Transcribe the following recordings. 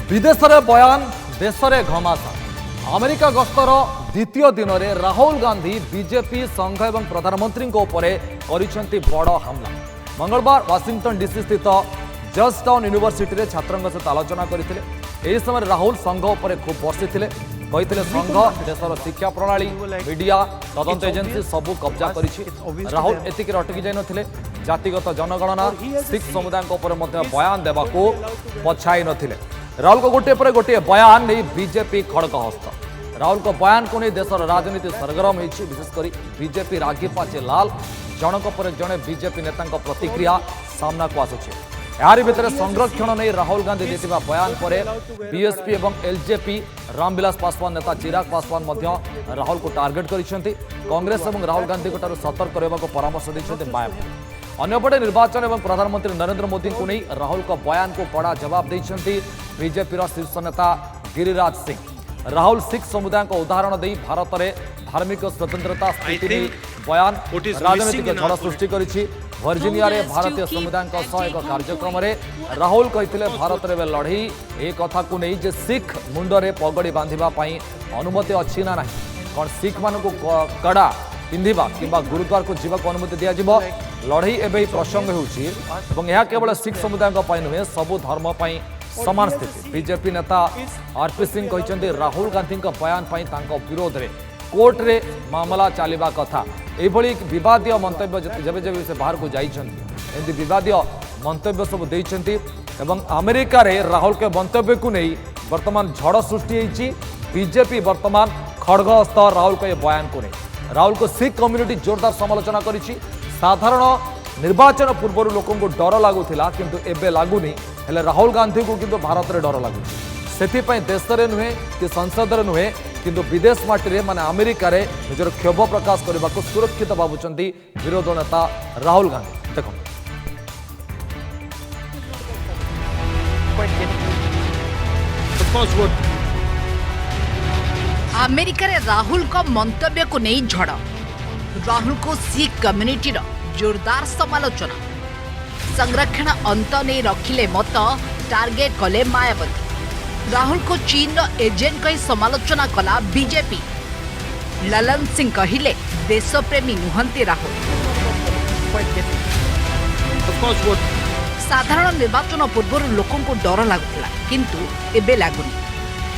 विदेश में बयान देश में घमासा अमेरिका गस्तर द्वितीय दिन में राहुल गांधी बीजेपी संघ एवं प्रधानमंत्री बड़ हमला मंगलवार वाशिंगटन डीसी स्थित जॉर्जटाउन यूनिवर्सिटी में छात्रों सहित आलोचना करते यह समय राहुल संघ उपर खूब बर्षि कहते संघ देशर शिक्षा प्रणाली मीडिया तदंत एजेंसी सबू कब्जा कर राहुल एतिक अटकी जाई जातिगत जनगणना सिख समुदाय बयान देवाक पछाई नथिले राहुल को गोटे पर गोटे बयान नहीं बीजेपी खड़ग हस्त राहुल को बयान को नहीं देशर राजनीति सरगरम होती विशेषकर बीजेपी रागी पाचे लाल जनक पर जड़े बीजेपी नेता प्रतिक्रिया सामना को आसुचे यार भितर संरक्षण नहीं राहुल गांधी देथिबा बयान पर बीएसपी एवं एलजेपी रामविलास पासवान नेता चिराग पासवान राहुल को टार्गेट करिसेंती कांग्रेस एवं राहुल गांधी को सतर्क रहने को परामर्श देते मायावती अन्यपटे निर्वाचन एवं प्रधानमंत्री नरेंद्र मोदी को नहीं राहुल को बयान को कड़ा जवाब देते बीजेपी शीर्ष नेता गिरिराज सिंह राहुल सिख समुदाय को उदाहरण दे भारत में धार्मिक स्वतंत्रता स्थिति बयान राजनीतिक झड़ सृष्टि करिछि वर्जिनिया रे भारतीय समुदाय एक कार्यक्रम में राहुल कहते भारत में लड़ई ए कथा को नहीं जे सिख मुंडरे पगड़ी बांधिबाई अनुमति अच्छी ना नहीं कौन सिख मान कड़ा पिंधिबा किंबा गुरुद्वार को जीवाक अनुमति दिया लड़ई एवं प्रसंग हो केवल सिख समुदाय नुहे सबु धर्म समान स्थिति बीजेपी नेता आरपी सिंह कहते राहुल गांधी बयान विरोध में कोर्ट रे मामला चलवा कथा यह विवादीय मंतव्य जब जब से बाहर को जाती विवादीय मंतव्य सब देइछंती एवं अमेरिका रे राहुल के मंतव्य को नहीं वर्तमान झड़ सृष्टि होती बीजेपी वर्तमान खड़गहस्त राहुल के बयान को नहीं राहुल को सिख कम्युनिटी जोरदार समालोचना करिछि साधारण निर्वाचन पूर्व लोक डर लगुला किंतु एबे लगुनि हेले राहुल गांधी को किंतु भारत में डर लगुच से देश में नुहे कि संसद में नुहे किंतु विदेश माटी माने अमेरिका रे निजर क्षोभ प्रकाश करने को सुरक्षित भावुंट विरोध नेता राहुल गांधी देखो अमेरिका रे राहुल का मंतव्य को नहीं झड़ राहुल को सिख कम्युनिटी जोरदार समालोचना संरक्षण अंत नहीं रखिले मत टार्गेट कले मायावती राहुल को चीन एजेंट कही समालोचना कला बीजेपी ललन सिंह कहिले देशप्रेमी नुहंती राहुल साधारण निर्वाचन पूर्व लोकों को डर लगुला किंतु एबे लागुनी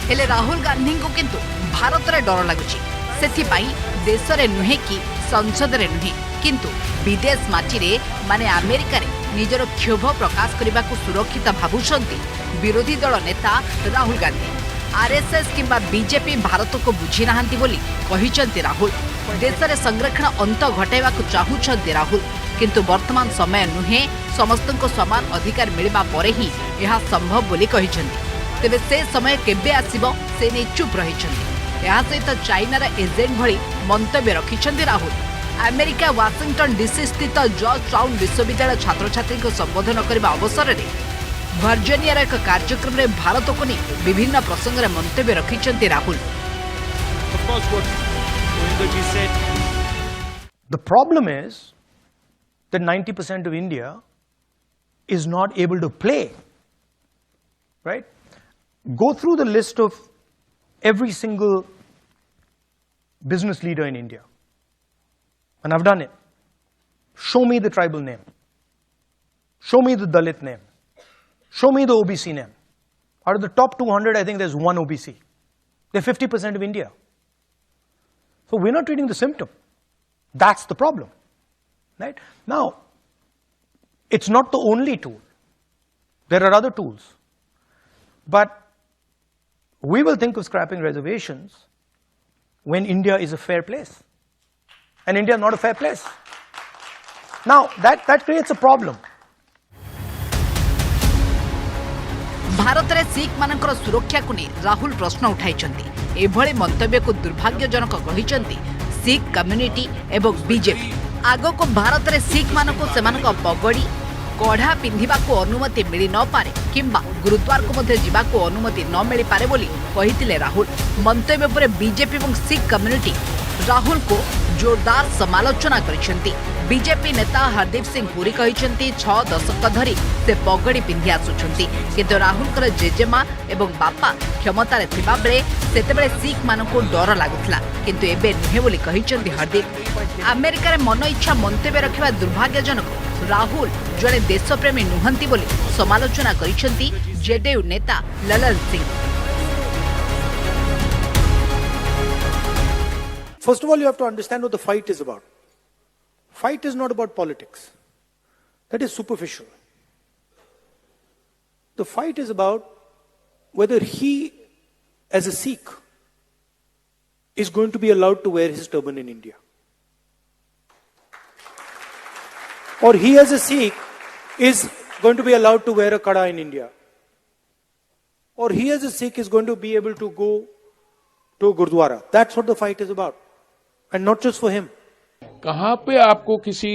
हेले राहुल गांधी को किंतु भारत रे डर लगुची सेथिपाई देश रे नुहे कि संसद रे नुहे किंतु विदेश माटी रे माने अमेरिका रे निजर क्षोभ प्रकाश करने को सुरक्षित भावुंट विरोधी दल नेता राहुल गांधी आरएसएस किंबा बीजेपी भारत को बुझी नाहांती बोली कहिसंती राहुल देश में संरक्षण अंत घटाइबा को चाहूचंती राहुल किंतु वर्तमान समय नुहे समस्त को समान अधिकार मिलवा परे ही यह संभव बोली कहिसंती तेबे से समय केबे आसीबो से नै चुप रहिसंती यह सहित चाइनार एजेंट भली मंतव्य रखिसंती राहुल अमेरिका वाशिंगटन डीसी स्थित जॉर्ज टाउन विश्वविद्यालय छात्र छात्री को संबोधन करने अवसर में वर्जिनिया एक कार्यक्रम में भारत को नहीं विभिन्न प्रसंग में मंतव्य रखिसंती Rahul The problem is that 90% of India is not able to play, right? Go through the list of every single business leader in India. And I've done it. Show me the tribal name. Show me the Dalit name. Show me the OBC name. Out of the top 200, I think there's one OBC. They're 50% of India. So we're not treating the symptom. That's the problem. Right? Now, it's not the only tool. There are other tools. But we will think of scrapping reservations when India is a fair place. And India is not a fair place. Now, that creates a problem. Bharat रे सिख मानकर सुरक्षा को नहीं राहुल प्रश्न उठाई एभली मंतव्य को दुर्भाग्यजनक कहिसंती Sikh community एवं बीजेपी आग को भारत रे सिख मानक सेमानक पगड़ी कढ़ा पिंधिबा को अनुमति मिली न पारे किंबा गुरुद्वार को मध्य जीवा को अनुमति न मिली पारे बोली कहिथिले राहुल मंतव्य पर बीजेपी एवं सिख कम्युनिटी राहुल को जोरदार समालोचना करिसंती बीजेपी नेता हरदीप सिंह पुरी कहते 6 दशक धरी से पगड़ी पिंधि आसुंट किंतु राहुल जेजेमा एवं बापा क्षमतार थिबा बेले सेतेबेले सिख मानकु डर लागुथला किंतु एबे नुहे बोली कहिसंती हरदीप। अमेरिका रे मन इच्छा मंतव्य रखिबा दुर्भाग्यजनक। राहुल जड़े देशप्रेमी नुहंती बोली समालोचना करिसंती जेडीयू नेता Lalan Singh. First of all, you have to understand what the fight is about. Fight is not about politics. That is superficial. The fight is about whether he, as a Sikh, is going to be allowed to wear his turban in India. Or he, as a Sikh, is going to be allowed to wear a kada in India. Or he, as a Sikh, is going to be able to go to a Gurdwara. That's what the fight is about. And not just for him. कहां पे आपको किसी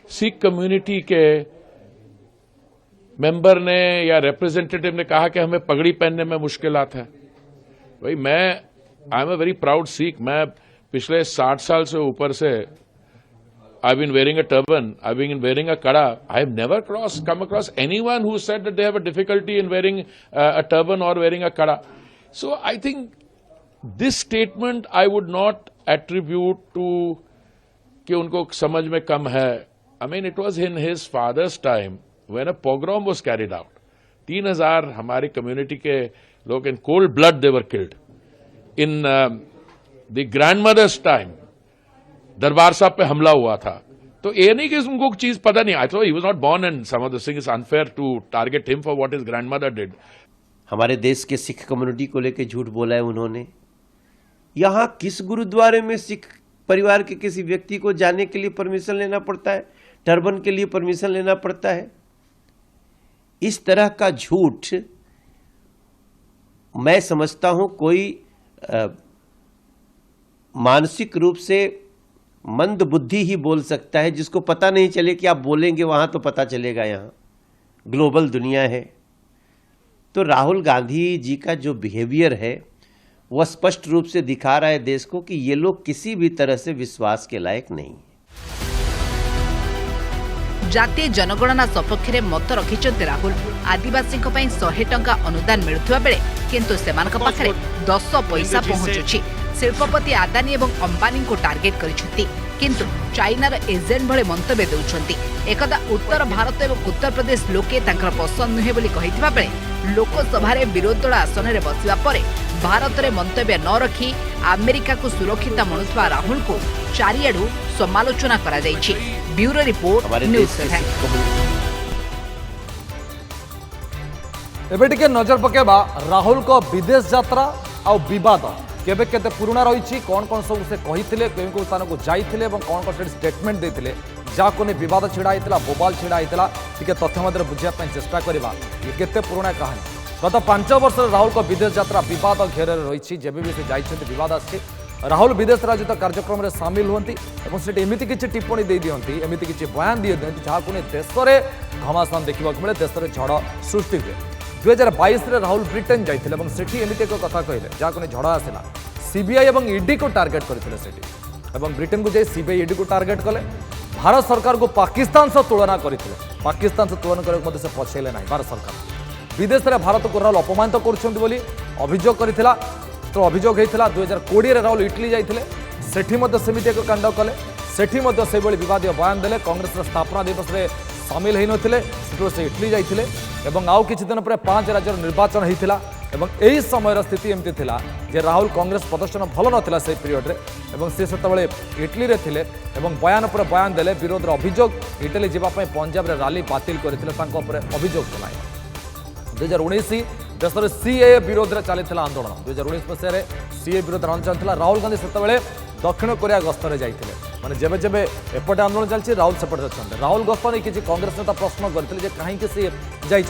Sikh community के member ने या representative ने कहा कि हमें पगड़ी पहनने में मुश्किलात है? भाई I am a very proud Sikh. मैं पिछले 60 साल से ऊपर से I been wearing a turban, I been wearing a kara. I have never come across anyone who said that they have a difficulty in wearing a turban और wearing a kara. So I think this statement I would not attribute to कि उनको समझ में कम है। I mean, it was in his father's time when a pogrom was carried out. 3,000 हमारी community के लोग in cold blood they were killed. In the grandmother's time, दरबार साहब पे हमला हुआ था। तो ये नहीं कि उनको चीज पता नहीं। I thought he was not born and some of the things is unfair to target him for what his grandmother did. हमारे देश के सिख कम्युनिटी को लेकर झूठ बोला है उन्होंने। यहाँ किस गुरुद्वारे में सिख परिवार के किसी व्यक्ति को जाने के लिए परमिशन लेना पड़ता है, टर्बन के लिए परमिशन लेना पड़ता है? इस तरह का झूठ मैं समझता हूं कोई मानसिक रूप से मंद बुद्धि ही बोल सकता है, जिसको पता नहीं चले कि आप बोलेंगे वहां तो पता चलेगा। यहाँ ग्लोबल दुनिया है। तो राहुल गांधी जी का जो बिहेवियर है वह स्पष्ट रूप से दिखा रहा है देश को कि ये लोग किसी भी तरह से विश्वास के लायक नहीं है। जातीय जनगणना सपक्ष में मत रखिंट राहुल। आदिवासी 100 टंका अनुदान मिलुवा बेले किंतु सेमानक पाखरे 10 पैसा पहुंचुछि। शिल्पपति आदानी एवं अंबानी को टार्गेट करिसेंती किंतु चाइनार एजेंट भले मंतव्य देउछंती। एकदा उत्तर भारत एवं उत्तर प्रदेश लोके तांकर पसंद नुहे बोली कहितबा बेले लोकसभा रे विरोधी दल आसन रे बसिबा परे भारत रे मंतव्य न रखी अमेरिका को सुरक्षित मनुवा राहुल को चारियाडू समालोचना करा जायछि। Bureau report news 7। एबे टिके नजर पकेबा राहुल को विदेश यात्रा आ विवाद केबे केते पुराना रही, कौन कौन सब से कही केउ स्थान को जाइथिले एवं कौन कौन स्टेटमेंट देथिले जाको ने विवाद छिड़ा होता बोबाल छिड़ा होता टिके तथ्य मध्य बुझापी चेष्टा करवा ये केते पुराना कहानी। गत 5 वर्ष राहुल को विदेश यात्रा विवाद घेर रही। जब भी से जाइछन्ति विवाद आछि राहुल विदेश राजनीतिक कार्यक्रम में सामिल हुंती एवं सेठी एमिति किछि टिप्पणी दे दियंती, एमिति किछि बयान दे दियंती जाको ने देश में घमासान देखा मिले, देश में झड़ सृष्टि हुए। 2022 रे राहुल ब्रिटेन जाइथिले एवं सेठी एमिति एक कथा कहले जाको ने झड़ आसिला। सीबीआई एवं ईडी को टार्गेट करथिले सेठी एवं ब्रिटेन को जाई सीबीआई ईडी को टार्गेट कले। भारत सरकार को पाकिस्तान से तुलना करथिले, पाकिस्तान से तुलना करके मते से पछैले नाही। भारत सरकार विदेश में भारत को राहुल अपमानित करुछन्ति बोली अभियोग करथिला। तो अभियोग होइथिला 2020 रे राहुल इटली जाइथिले, सेठी मते समिति एक कांड कले, सेठी मते से बळी विवादीय बयान देले। कांग्रेस स्थापना दिवस रे सामिल हेइ नथिले, सेठो से इटली जाइथिले एवं आउ किछि दिन पर 5 राज्यर निर्वाचन होइथिला एवं एही समय स्थिति एमती थिला जे राहुल कांग्रेस प्रदर्शन भल नथिला से पीरियड रे एवं से सेतबळे इटली रे थिले एवं बयान पर बयान देले। विरोध रे अभियोग इटली जिबा पय पंजाब रे रैली बातिल करथिले, तांको ऊपर अभियोग चलाय। 2019 देश में सीए विरोध में चली आंदोलन। 2019 मसीह सीए विरोध आंदोलन चलता। राहुल गांधी से दक्षिण कोरिया गस्तर जाइए माने जेबे जेबे एपटे आंदोलन चलती राहुल सेपटे अच्छा। राहुल गस्त नहीं किसी कांग्रेस नेता प्रश्न करते कहीं सी जाइए।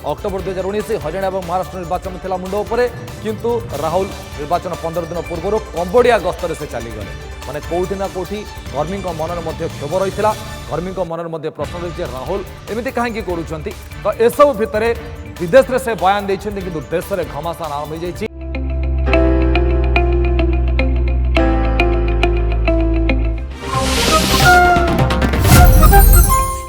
अक्टोबर 2019 हरियाणा और महाराष्ट्र निर्वाचन था मुंड उपरे, किंतु राहुल निर्वाचन 15 दिन पूर्व कंबोडिया गस्तर से चलीगले। माने कौटी ना कौटी कर्मी मन में क्षोभ रही है, कर्मी मन में प्रश्न रही राहुल एमती कहीं करुँच। तो एसबू भितर विदेश में से बयान देते कि देश में घमासान आरंभ हो जाए।